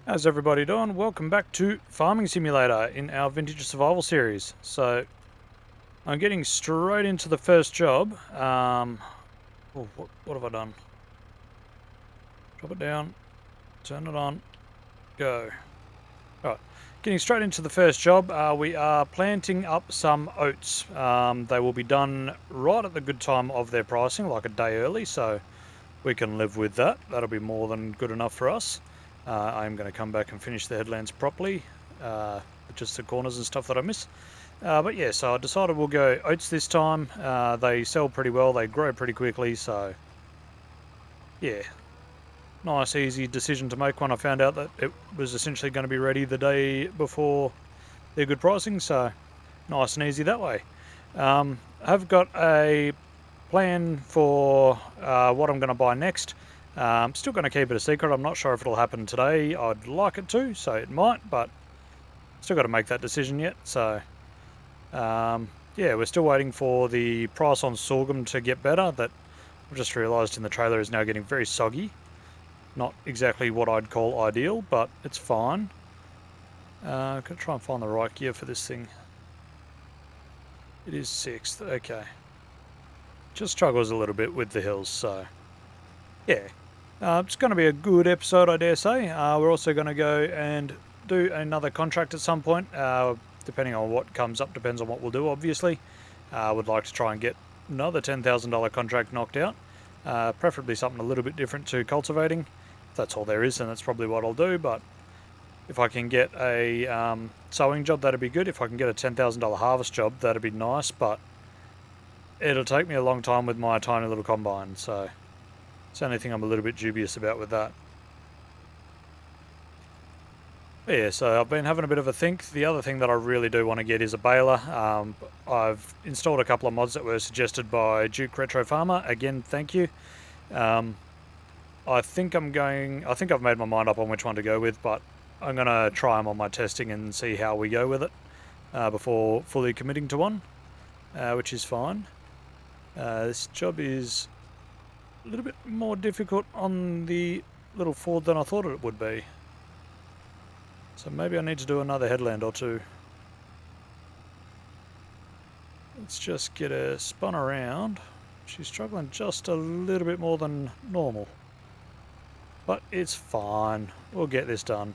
How's everybody doing? Welcome back to Farming Simulator in our Vintage Survival series. So, I'm getting straight into the first job. What have I done? Drop it down, turn it on, go. Alright, getting straight into the first job. We are planting up some oats. They will be done right at the good time of their pricing, like a day early, so we can live with that. That'll be more than good enough for us. I'm going to come back and finish the headlands properly, just the corners and stuff that I miss. But yeah, so I decided we'll go oats this time. They sell pretty well, they grow pretty quickly, so yeah. Nice, easy decision to make when I found out that it was essentially going to be ready the day before their good pricing, so nice and easy that way. I've got a plan for what I'm going to buy next. Still going to keep it a secret. I'm not sure if it'll happen today. I'd like it to, so it might, but still got to make that decision yet. So, yeah, we're still waiting for the price on sorghum to get better. That I've just realised in the trailer is now getting very soggy. Not exactly what I'd call ideal, but it's fine. I've got to try and find the right gear for this thing. It is 6th, okay. Just struggles a little bit with the hills, so yeah. It's going to be a good episode, I dare say. We're also going to go and do another contract at some point, depending on what comes up, depends on what we'll do, obviously. Would like to try and get another $10,000 contract knocked out, preferably something a little bit different to cultivating. If that's all there is, then that's probably what I'll do, but if I can get a sowing job, that'd be good. If I can get a $10,000 harvest job, that'd be nice, but it'll take me a long time with my tiny little combine, so it's the only thing I'm a little bit dubious about with that. But yeah, so I've been having a bit of a think. The other thing that I really do want to get is a baler. I've installed a couple of mods that were suggested by Dukeretrofarmer. Again, thank you. I think I've made my mind up on which one to go with, but I'm going to try them on my testing and see how we go with it before fully committing to one, which is fine. This job is a little bit more difficult on the little Ford than I thought it would be. So maybe I need to do another headland or two. Let's just get her spun around. She's struggling just a little bit more than normal. But it's fine. We'll get this done.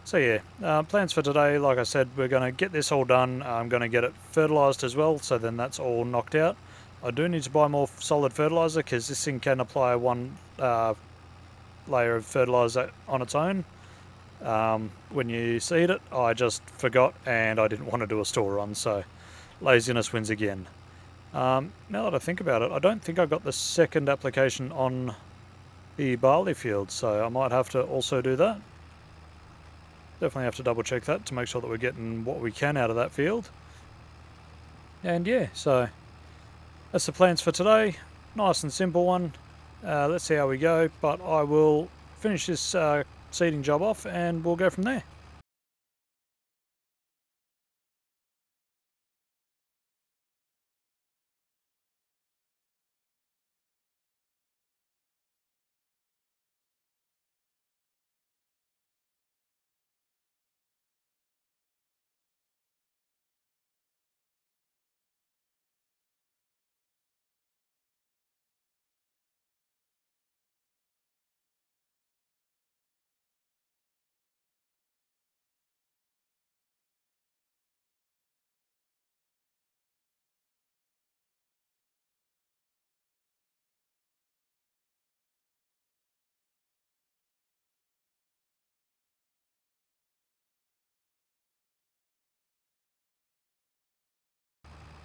So yeah, plans for today, like I said, we're going to get this all done. I'm going to get it fertilised as well, so then that's all knocked out. I do need to buy more solid fertiliser because this thing can apply one layer of fertiliser on its own. When you seed it, I just forgot and I didn't want to do a store run, so laziness wins again. Now that I think about it, I don't think I got the second application on the barley field, so I might have to also do that. Definitely have to double check that to make sure that we're getting what we can out of that field. And yeah, so that's the plans for today. Nice and simple one. Let's see how we go, but I will finish this seeding job off and we'll go from there.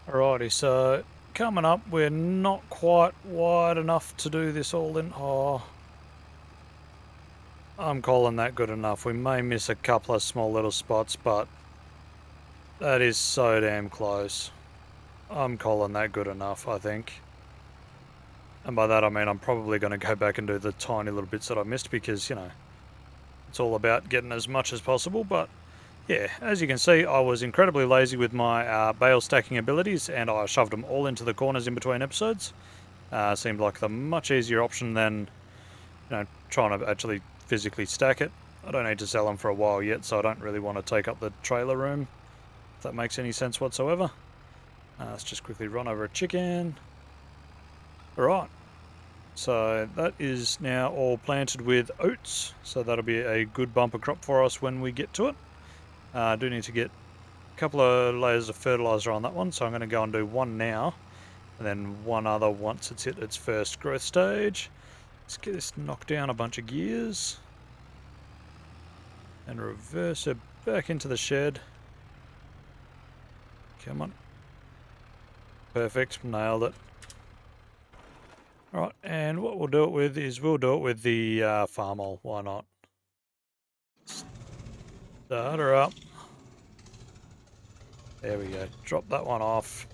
Alrighty, so coming up, we're not quite wide enough to do this all in. Oh, I'm calling that good enough. We may miss a couple of small little spots, but that is so damn close. I'm calling that good enough, I think. And by that I mean I'm probably going to go back and do the tiny little bits that I missed because, you know, it's all about getting as much as possible, but yeah, as you can see, I was incredibly lazy with my bale stacking abilities, and I shoved them all into the corners in between episodes. Seemed like the much easier option than, you know, trying to actually physically stack it. I don't need to sell them for a while yet, so I don't really want to take up the trailer room, if that makes any sense whatsoever. Let's just quickly run over a chicken. Alright, so that is now all planted with oats, so that'll be a good bumper crop for us when we get to it. I do need to get a couple of layers of fertilizer on that one, so I'm going to go and do one now, and then one other once it's hit its first growth stage. Let's get this knocked down a bunch of gears, and reverse it back into the shed. Come on. Perfect, nailed it. Alright, and what we'll do it with is we'll do it with the farm oil, why not? Start her up. There we go, drop that one off.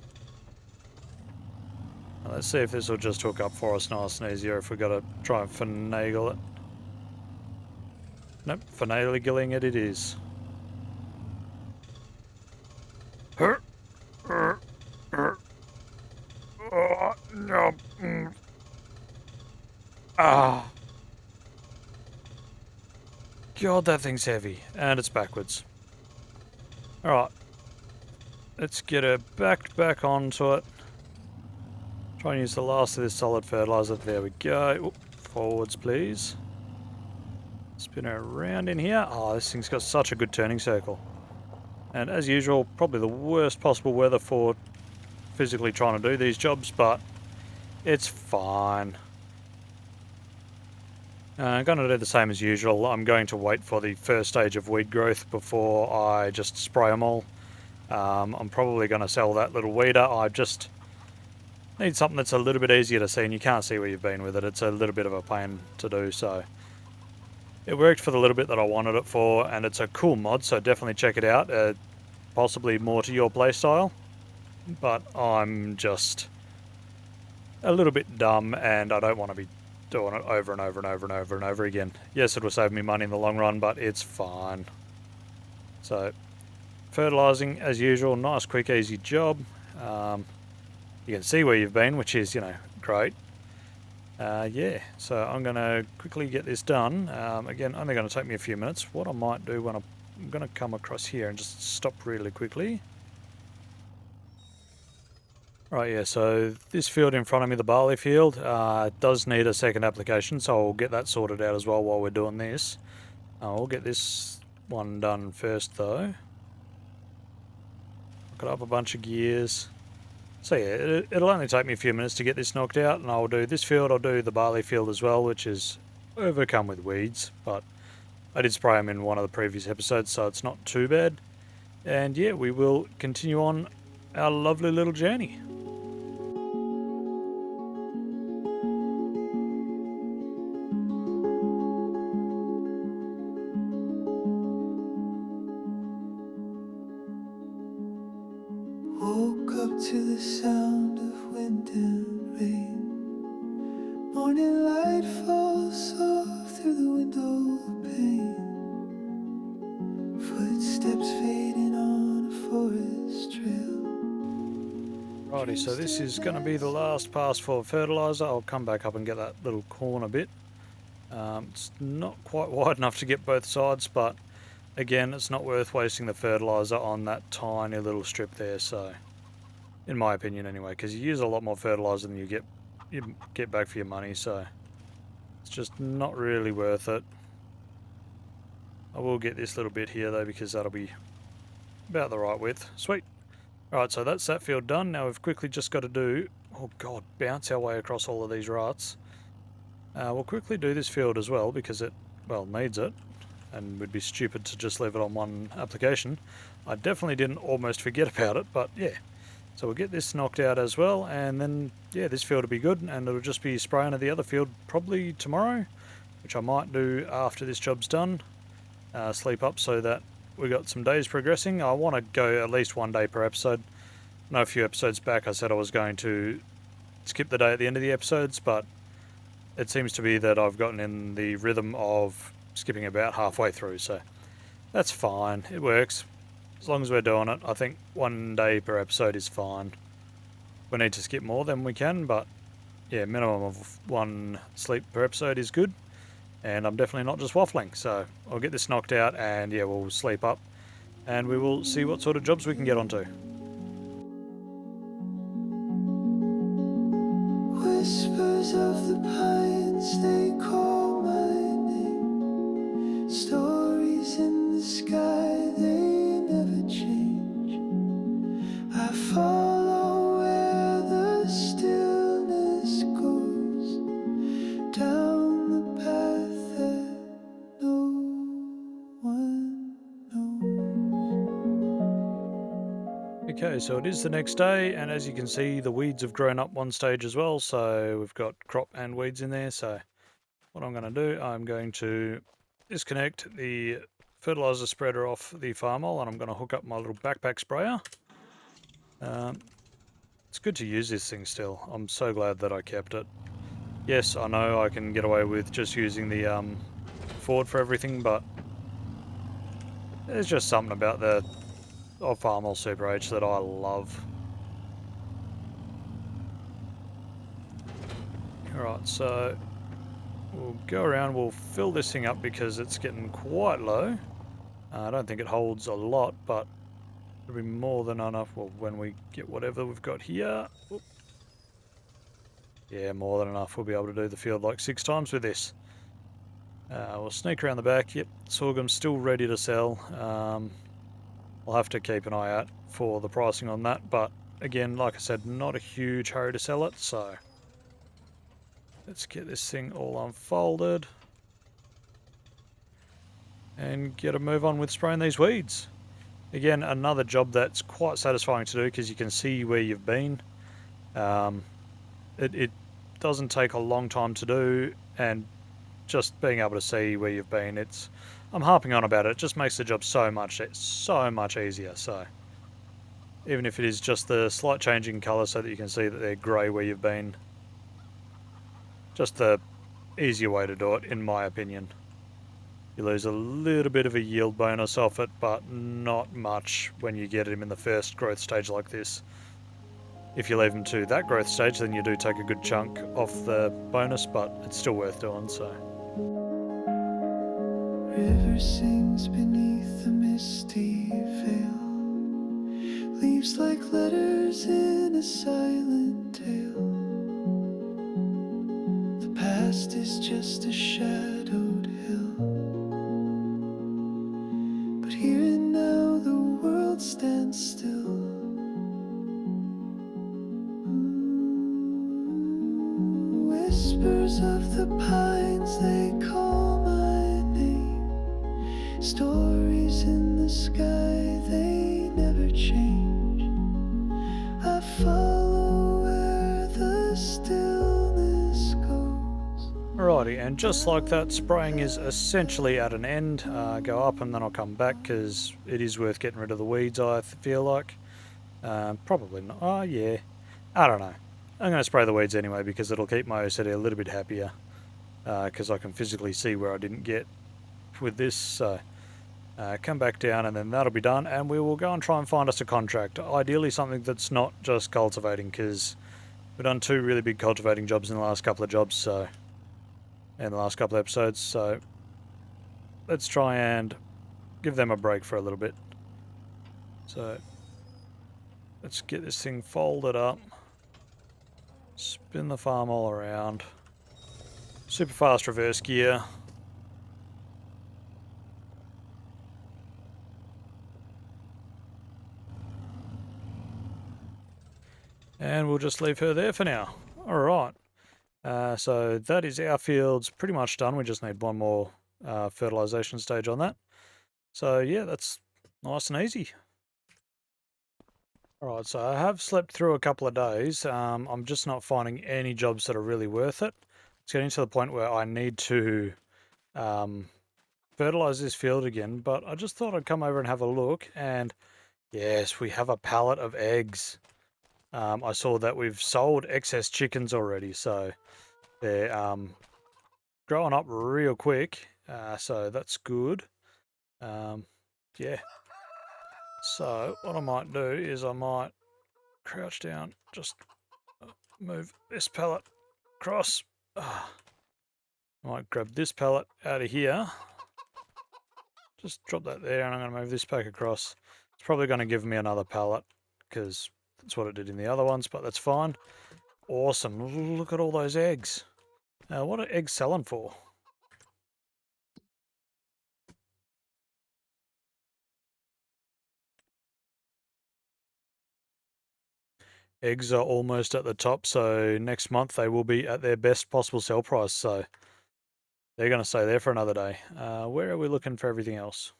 Now let's see if this will just hook up for us nice and easy, or if we've got to try and finagle it. Nope, finagling it is. Oh, no. Ah. God, that thing's heavy. And it's backwards. Alright. Let's get her backed back onto it. Try and use the last of this solid fertilizer. There we go. Oop, forwards, please. Spin her around in here. Oh, this thing's got such a good turning circle. And as usual, probably the worst possible weather for physically trying to do these jobs, but it's fine. I'm going to do the same as usual. I'm going to wait for the first stage of weed growth before I just spray them all. I'm probably going to sell that little weeder. I just need something that's a little bit easier to see, and you can't see where you've been with it. It's a little bit of a pain to do, so it worked for the little bit that I wanted it for, and it's a cool mod, so definitely check it out. Possibly more to your playstyle, but I'm just a little bit dumb, and I don't want to be doing it over and over and over and over and over again. Yes, it will save me money in the long run, but it's fine. So, fertilising as usual, nice, quick, easy job. You can see where you've been, which is, great. Yeah, so I'm going to quickly get this done. Again, only going to take me a few minutes. What I might do when I'm going to come across here and just stop really quickly. Right, yeah, so this field in front of me, the barley field, does need a second application, so I'll get that sorted out as well while we're doing this. We'll get this one done first, though. Got up a bunch of gears. So yeah, it'll only take me a few minutes to get this knocked out, and I'll do this field, I'll do the barley field as well, which is overcome with weeds, but I did spray them in one of the previous episodes, so it's not too bad. And yeah, we will continue on our lovely little journey. Woke up to the sound of wind and rain. Morning light falls soft through the window pane. Footsteps fading on a forest trail. Righty, so this is going to be the last pass for fertiliser. I'll come back up and get that little corner bit. It's not quite wide enough to get both sides, but again, it's not worth wasting the fertiliser on that tiny little strip there, so in my opinion anyway, because you use a lot more fertiliser than you get back for your money, so it's just not really worth it. I will get this little bit here though, because that'll be about the right width. Sweet. Alright, so that's that field done. Now we've quickly just got to do, oh god, bounce our way across all of these rats. We'll quickly do this field as well, because it, well, needs it, and would be stupid to just leave it on one application. I definitely didn't almost forget about it, but yeah. So we'll get this knocked out as well, and then, yeah, this field will be good, and it'll just be spraying of the other field probably tomorrow, which I might do after this job's done. Sleep up so that we got some days progressing. I want to go at least one day per episode. I know a few episodes back I said I was going to skip the day at the end of the episodes, but it seems to be that I've gotten in the rhythm of skipping about halfway through, so that's fine. It works. As long as we're doing it, I think one day per episode is fine. If we need to skip more, then we can, but yeah, minimum of one sleep per episode is good. And I'm definitely not just waffling. So I'll get this knocked out and yeah, we'll sleep up. And we will see what sort of jobs we can get onto. Whispers of the pines, they call my name. Stories in the sky, they never change. I follow where the stillness goes, down the path that no one knows. Okay, so it is the next day, and as you can see, the weeds have grown up one stage as well. So we've got crop and weeds in there. So what I'm going to do, I'm going to disconnect the fertilizer spreader off the farmhole, and I'm going to hook up my little backpack sprayer. It's good to use this thing still. I'm so glad that I kept it. Yes, I know I can get away with just using the Ford for everything, but there's just something about the Farmall Super H that I love. Alright, so we'll go around, we'll fill this thing up because it's getting quite low. I don't think it holds a lot, but it'll be more than enough. Well, when we get whatever we've got here. Oop. Yeah, more than enough. We'll be able to do the field like 6 times with this. We'll sneak around the back. Yep, sorghum's still ready to sell. I'll have to keep an eye out for the pricing on that, but again, like I said, not a huge hurry to sell it, so let's get this thing all unfolded and get a move on with spraying these weeds. Again, another job that's quite satisfying to do because you can see where you've been. It doesn't take a long time to do, and just being able to see where you've been, I'm harping on about it. It just makes the job so much easier. So even if it is just the slight change in colour so that you can see that they're grey where you've been, just the easier way to do it, in my opinion. You lose a little bit of a yield bonus off it, but not much when you get them in the first growth stage like this. If you leave them to that growth stage, then you do take a good chunk off the bonus, but it's still worth doing, so. River sings beneath the misty veil, leaves like letters in a silent tale. The past is just a shadowed hill, but here and now the world stands still. Whispers of the pines, they call my name. Stories in the sky, they never change. I follow where the stillness goes. Alrighty, and just like that, spraying is essentially at an end. Go up and then I'll come back because it is worth getting rid of the weeds, I feel like. Probably not. Oh, yeah. I don't know. I'm going to spray the weeds anyway because it'll keep my OCD a little bit happier because I can physically see where I didn't get with this. So come back down and then that'll be done, and we will go and try and find us a contract. Ideally something that's not just cultivating, because we've done 2 really big cultivating jobs in the last couple of episodes, so let's try and give them a break for a little bit. So let's get this thing folded up, spin the farm all around, super fast reverse gear. And we'll just leave her there for now. Alright, so that is our fields pretty much done. We just need one more fertilisation stage on that. So yeah, that's nice and easy. Alright, so I have slept through a couple of days. I'm just not finding any jobs that are really worth it. It's getting to the point where I need to fertilise this field again, but I just thought I'd come over and have a look, and yes, we have a pallet of eggs. I saw that we've sold excess chickens already, so they're growing up real quick, so that's good. Yeah. So what I might do is I might crouch down, just move this pallet across. I might grab this pallet out of here. Just drop that there, and I'm going to move this back across. It's probably going to give me another pallet, because that's what it did in the other ones, but that's fine. Awesome. Look at all those eggs. What are eggs selling for? Eggs are almost at the top, so next month they will be at their best possible sell price, so they're going to stay there for another day. Where are we looking for everything else?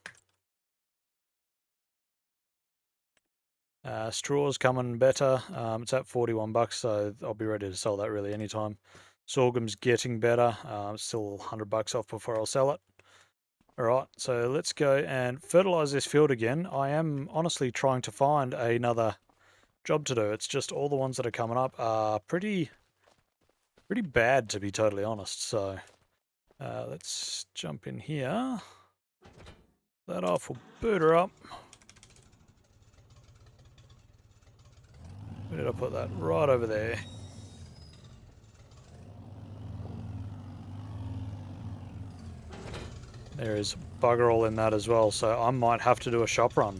Straw's coming better. It's at 41 bucks, so I'll be ready to sell that really anytime. Sorghum's getting better. Still 100 bucks off before I'll sell it. All right, so let's go and fertilize this field again. I am honestly trying to find another job to do. It's just all the ones that are coming up are pretty bad, to be totally honest. So let's jump in here. That off, we'll boot her up. Where did I put that? Right over there. There is bugger all in that as well, so I might have to do a shop run.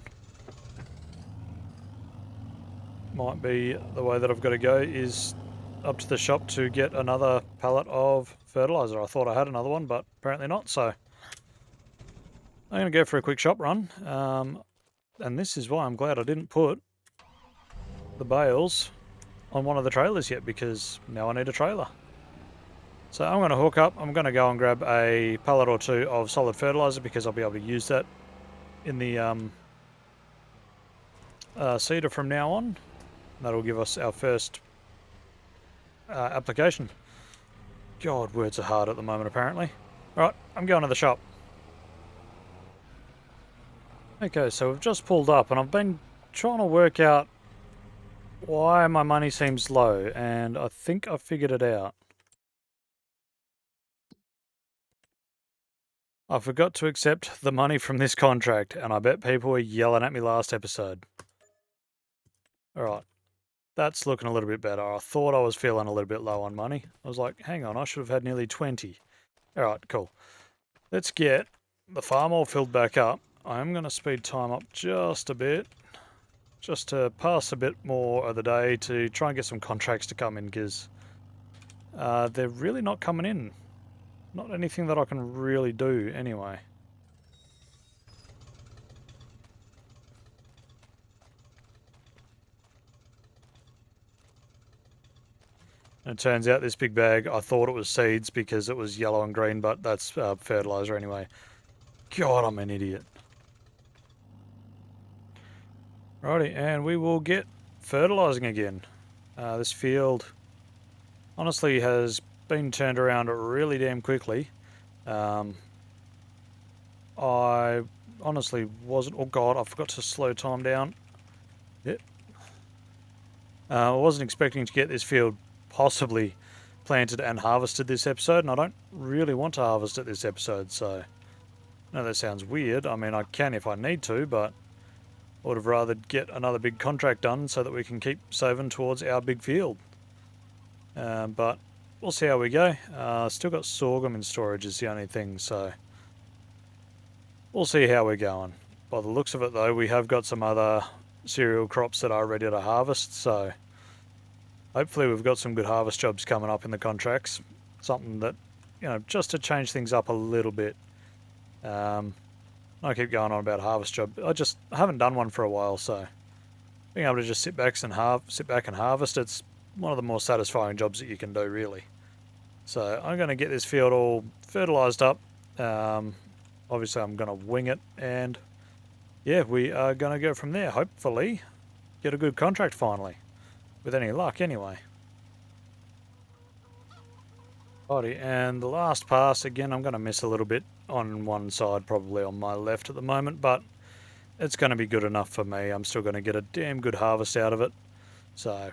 Might be the way that I've got to go is up to the shop to get another pallet of fertilizer. I thought I had another one, but apparently not, so I'm going to go for a quick shop run. And this is why I'm glad I didn't put the bales on one of the trailers yet, because now I need a trailer. So I'm going to hook up. I'm going to go and grab a pallet or two of solid fertilizer, because I'll be able to use that in the seeder from now on. That'll give us our first application. God, words are hard at the moment, apparently. Alright, I'm going to the shop. Okay, so we've just pulled up, and I've been trying to work out why my money seems low, and I think I figured it out. I forgot to accept the money from this contract, and I bet people were yelling at me last episode. Alright, that's looking a little bit better. I thought I was feeling a little bit low on money. I was like, hang on, I should have had nearly 20. Alright, cool. Let's get the farm all filled back up. I'm going to speed time up just a bit, just to pass a bit more of the day to try and get some contracts to come in, because they're really not coming in. Not anything that I can really do anyway. And it turns out this big bag, I thought it was seeds because it was yellow and green, but that's fertilizer anyway. God, I'm an idiot. Righty, and we will get fertilizing again. This field honestly has been turned around really damn quickly. I honestly wasn't... Oh god, I forgot to slow time down. Yep. I wasn't expecting to get this field possibly planted and harvested this episode, and I don't really want to harvest it this episode, so... I know that sounds weird. I mean, I can if I need to, but I would have rather get another big contract done so that we can keep saving towards our big field. But we'll see how we go. Still got sorghum in storage is the only thing, so we'll see how we're going. By the looks of it, though, we have got some other cereal crops that are ready to harvest, so hopefully we've got some good harvest jobs coming up in the contracts. Something that, you know, just to change things up a little bit. I keep going on about harvest job. I haven't done one for a while, so being able to just sit back and harvest, it's one of the more satisfying jobs that you can do, really. So I'm going to get this field all fertilized up. Obviously, I'm going to wing it, and yeah, we are going to go from there. Hopefully, get a good contract finally, with any luck, anyway. Righty, and the last pass, again, I'm going to miss a little bit on one side, probably on my left at the moment, but it's going to be good enough for me. I'm still going to get a damn good harvest out of it, so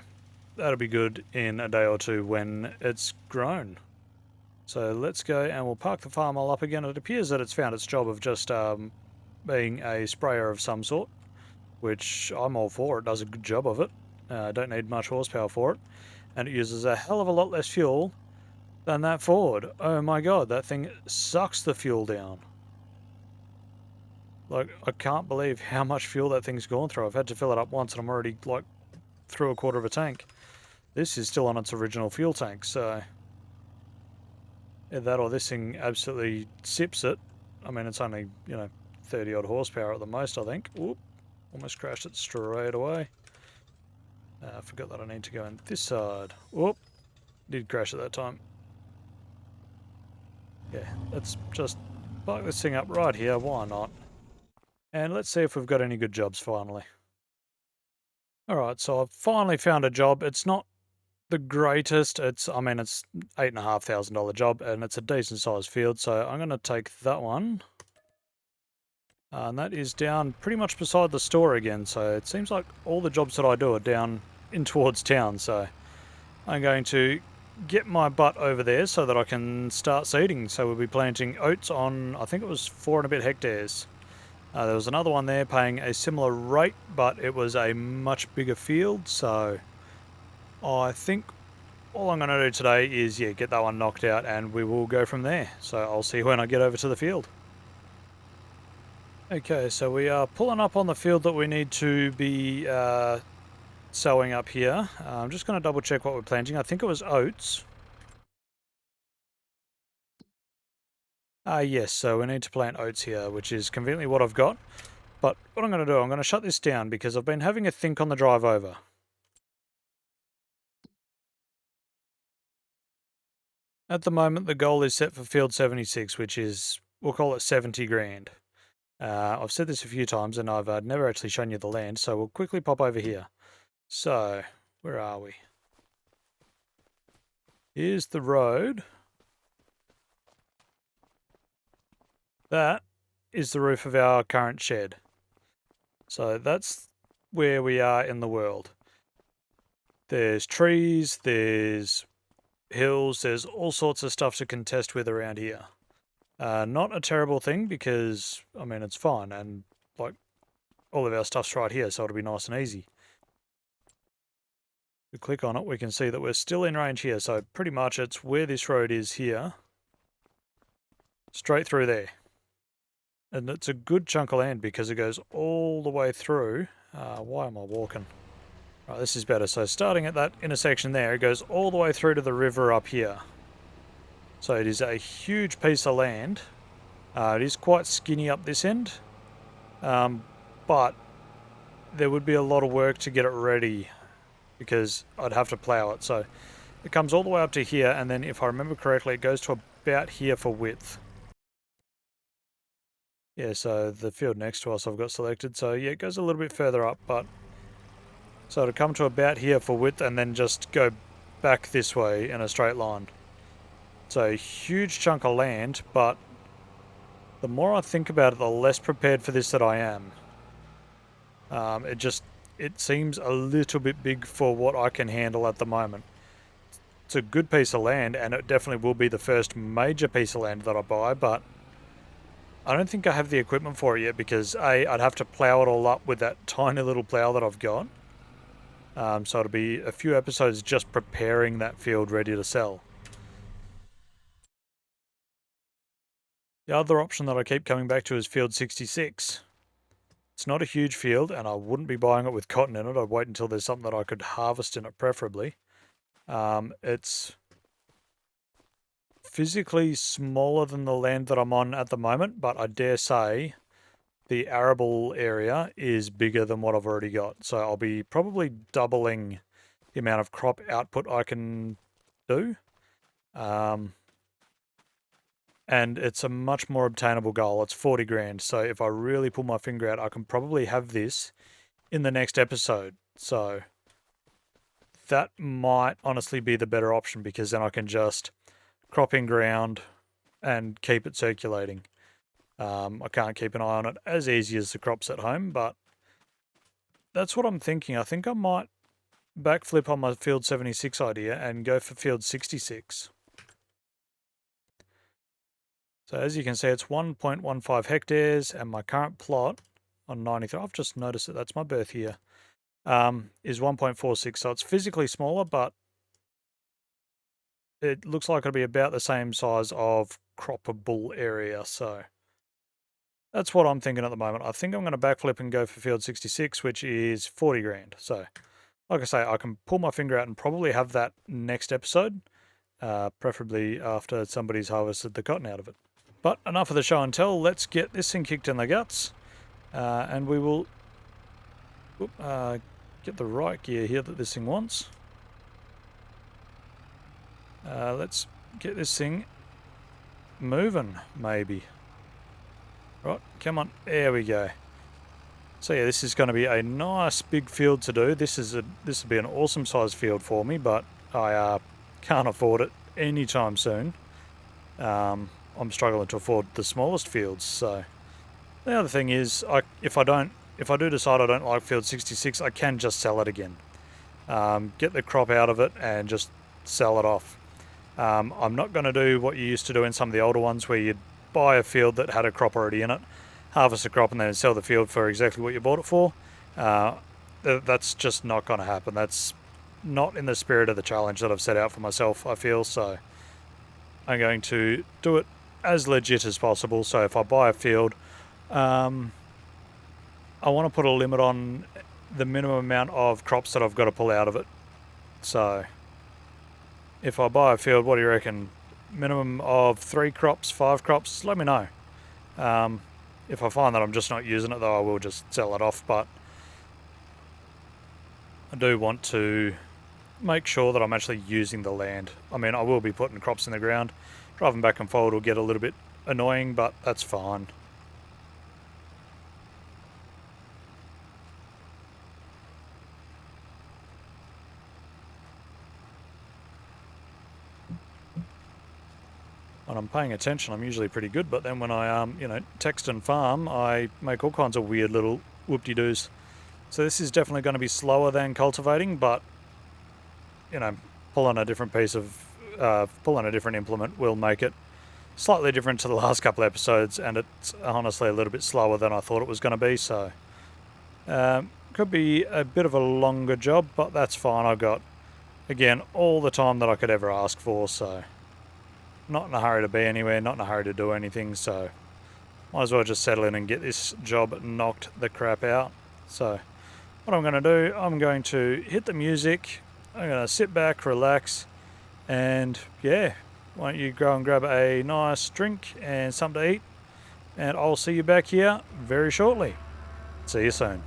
that'll be good in a day or two when it's grown. So let's go and we'll park the farm all up again. It appears that it's found its job of just being a sprayer of some sort, which I'm all for. It does a good job of it. Don't need much horsepower for it, and it uses a hell of a lot less fuel than that forward. Oh my god, that thing sucks the fuel down. Like, I can't believe how much fuel that thing's gone through. I've had to fill it up once and I'm already, like, through a quarter of a tank. This is still on its original fuel tank, so... Either that or this thing absolutely sips it. I mean, it's only, 30 odd horsepower at the most, I think. Whoop. Almost crashed it straight away. I forgot that I need to go in this side. Whoop. Did crash at that time. Yeah, let's just park this thing up right here. Why not? And let's see if we've got any good jobs finally. Alright, so I've finally found a job. It's not the greatest. It's $8,500 job and it's a decent sized field. So I'm going to take that one. And that is down pretty much beside the store again. So it seems like all the jobs that I do are down in towards town. So I'm going to get my butt over there so that I can start seeding. So we'll be planting oats on, I think it was 4 and a bit hectares. There was another one there paying a similar rate, but it was a much bigger field. So I think all I'm going to do today is, get that one knocked out and we will go from there. So I'll see you when I get over to the field. Okay, so we are pulling up on the field that we need to be sowing up here. I'm just going to double check what we're planting. I think it was oats. Yes, so we need to plant oats here, which is conveniently what I've got. But what I'm going to do, I'm going to shut this down because I've been having a think on the drive over. At the moment, the goal is set for field 76, which is, we'll call it 70 grand. I've said this a few times and I've never actually shown you the land, so we'll quickly pop over here. So, where are we? Here's the road. That is the roof of our current shed. So that's where we are in the world. There's trees, there's hills, there's all sorts of stuff to contest with around here. Not a terrible thing because, it's fine and, like, all of our stuff's right here, so it'll be nice and easy. If we click on it, we can see that we're still in range here, so pretty much it's where this road is here. Straight through there. And it's a good chunk of land because it goes all the way through. Why am I walking? Right, this is better. So starting at that intersection there, it goes all the way through to the river up here. So it is a huge piece of land. It is quite skinny up this end. But there would be a lot of work to get it ready because I'd have to plough it. So it comes all the way up to here, and then if I remember correctly, it goes to about here for width. Yeah, so the field next to us I've got selected. So yeah, it goes a little bit further up, but so it'll come to about here for width and then just go back this way in a straight line. So a huge chunk of land, but the more I think about it, the less prepared for this that I am. It seems a little bit big for what I can handle at the moment. It's a good piece of land, and it definitely will be the first major piece of land that I buy, but I don't think I have the equipment for it yet because I'd have to plough it all up with that tiny little plough that I've got. So it'll be a few episodes just preparing that field ready to sell. The other option that I keep coming back to is field 66. It's not a huge field, and I wouldn't be buying it with cotton in it. I'd wait until there's something that I could harvest in it, preferably. It's physically smaller than the land that I'm on at the moment, but I dare say the arable area is bigger than what I've already got. So I'll be probably doubling the amount of crop output I can do. And it's a much more obtainable goal. It's 40 grand. So if I really pull my finger out, I can probably have this in the next episode. So that might honestly be the better option because then I can just crop in ground and keep it circulating. I can't keep an eye on it as easy as the crops at home, but that's what I'm thinking. I think I might backflip on my field 76 idea and go for field 66. So as you can see, it's 1.15 hectares, and my current plot on 93, I've just noticed that that's my birth year, is 1.46. So it's physically smaller, but it looks like it'll be about the same size of croppable area, so that's what I'm thinking at the moment. I think I'm going to backflip and go for field 66, which is 40 grand. So, like I say, I can pull my finger out and probably have that next episode, preferably after somebody's harvested the cotton out of it. But enough of the show and tell. Let's get this thing kicked in the guts, and we will get the right gear here that this thing wants. Let's get this thing moving, maybe. Right, come on, there we go. So yeah, this is going to be a nice big field to do. This will be an awesome size field for me, but I can't afford it anytime soon. I'm struggling to afford the smallest fields. So the other thing is, if I do decide I don't like field 66, I can just sell it again. Get the crop out of it and just sell it off. I'm not going to do what you used to do in some of the older ones where you'd buy a field that had a crop already in it, harvest the crop and then sell the field for exactly what you bought it for. That's just not going to happen. That's not in the spirit of the challenge that I've set out for myself, I feel. So I'm going to do it as legit as possible. So if I buy a field, I want to put a limit on the minimum amount of crops that I've got to pull out of it. So if I buy a field, what do you reckon? Minimum of 3 crops, 5 crops? Let me know. If I find that I'm just not using it, though, I will just sell it off. But I do want to make sure that I'm actually using the land. I mean, I will be putting crops in the ground. Driving back and forward will get a little bit annoying, but that's fine. When I'm paying attention, I'm usually pretty good, but then when I, text and farm, I make all kinds of weird little whoop-de-doos. So this is definitely going to be slower than cultivating, but, pulling a different implement will make it slightly different to the last couple of episodes, and it's honestly a little bit slower than I thought it was going to be, so could be a bit of a longer job, but that's fine. I've got, again, all the time that I could ever ask for, so not in a hurry to be anywhere, not in a hurry to do anything, so might as well just settle in and get this job knocked the crap out. So what I'm going to do, I'm going to hit the music, I'm going to sit back, relax, and yeah, why don't you go and grab a nice drink and something to eat, and I'll see you back here very shortly. See you soon.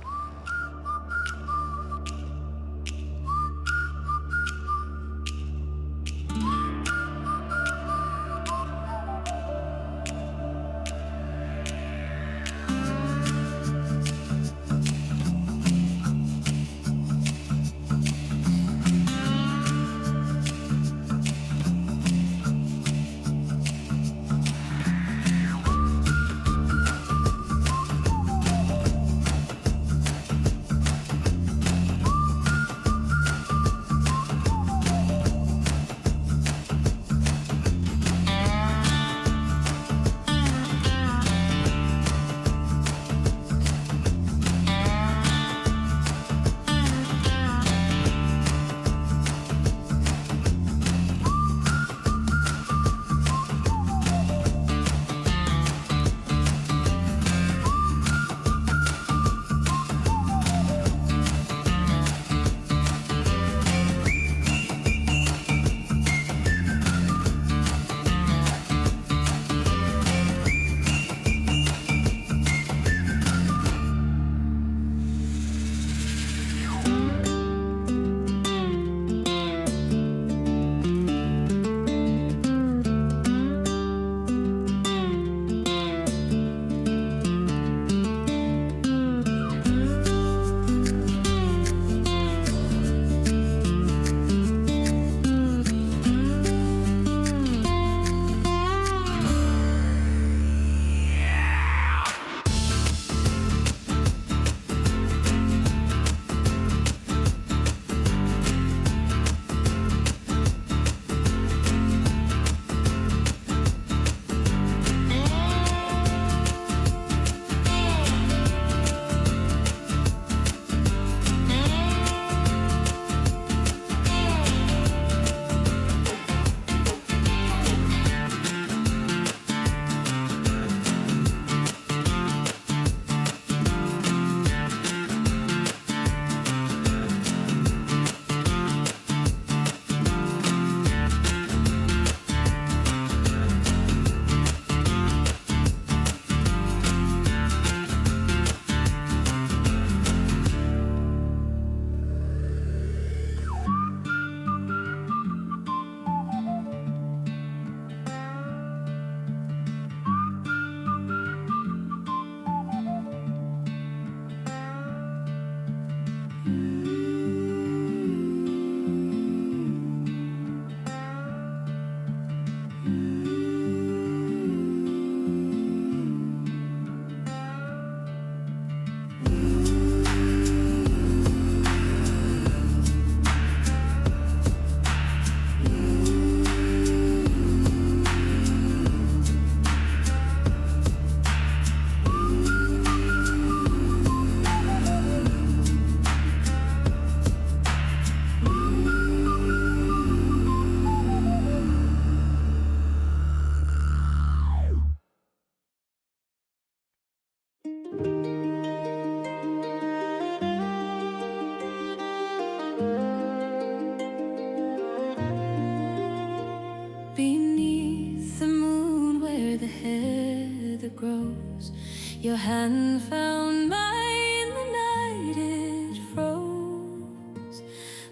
Your hand found mine the night it froze.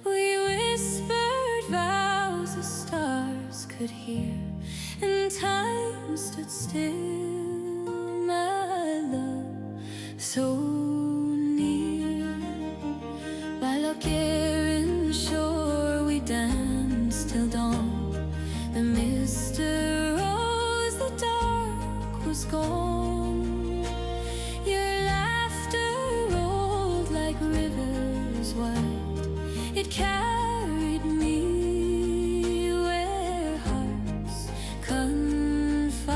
We whispered vows the stars could hear, and time stood still, my love, so near. By Loch Erin shore we danced till dawn. The mist arose, the dark was gone. It carried me where hearts confide.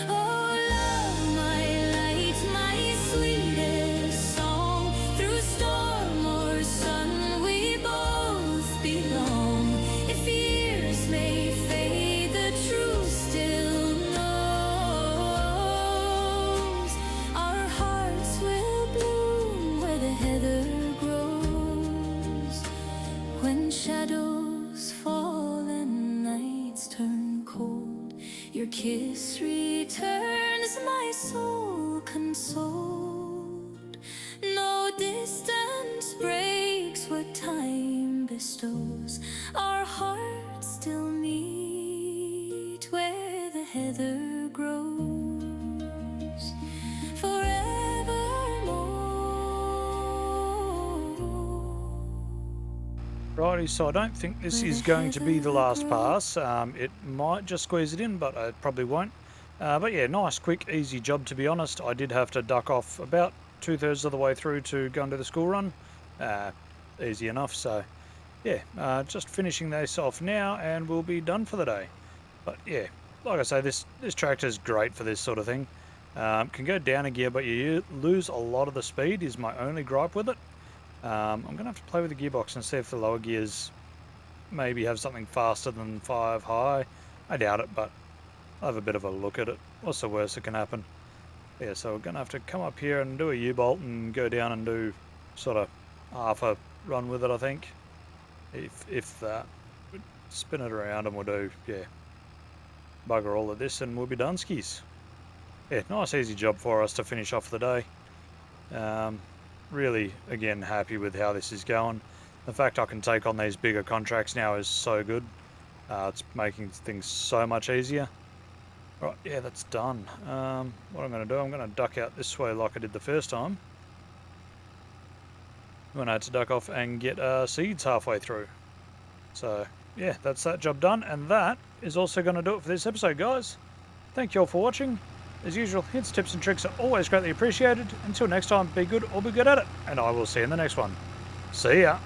Oh, love, my light, my sweetest song. Through storm or sun, we both belong. If years may fade, the truth still knows. Our hearts will bloom where the heather grows. When shadows fall and nights turn cold, your kiss returns my soul consoled. No distance breaks what time bestows. Our hearts still meet where the heather grows. Righty, so I don't think this is going to be the last pass. It might just squeeze it in, but it probably won't. But yeah, nice, quick, easy job, to be honest. I did have to duck off about 2/3 of the way through to go and do the school run. Easy enough, so yeah, just finishing this off now and we'll be done for the day. But yeah, like I say, this tractor is great for this sort of thing. Can go down a gear, but you lose a lot of the speed is my only gripe with it. I'm going to have to play with the gearbox and see if the lower gears maybe have something faster than 5 high. I doubt it, but I'll have a bit of a look at it. What's the worst that can happen? Yeah, so we're going to have to come up here and do a U-bolt and go down and do sort of half a run with it, I think. If that. Spin it around and we'll do, yeah, bugger all of this and we'll be done skis. Yeah, nice easy job for us to finish off the day. Really, again, happy with how this is going. The fact I can take on these bigger contracts now is so good. It's making things so much easier. Right, yeah, that's done. What I'm going to do, I'm going to duck out this way like I did the first time. When I had to duck off and get seeds halfway through. So, yeah, that's that job done. And that is also going to do it for this episode, guys. Thank you all for watching. As usual, hints, tips and tricks are always greatly appreciated. Until next time, be good or be good at it, and I will see you in the next one. See ya!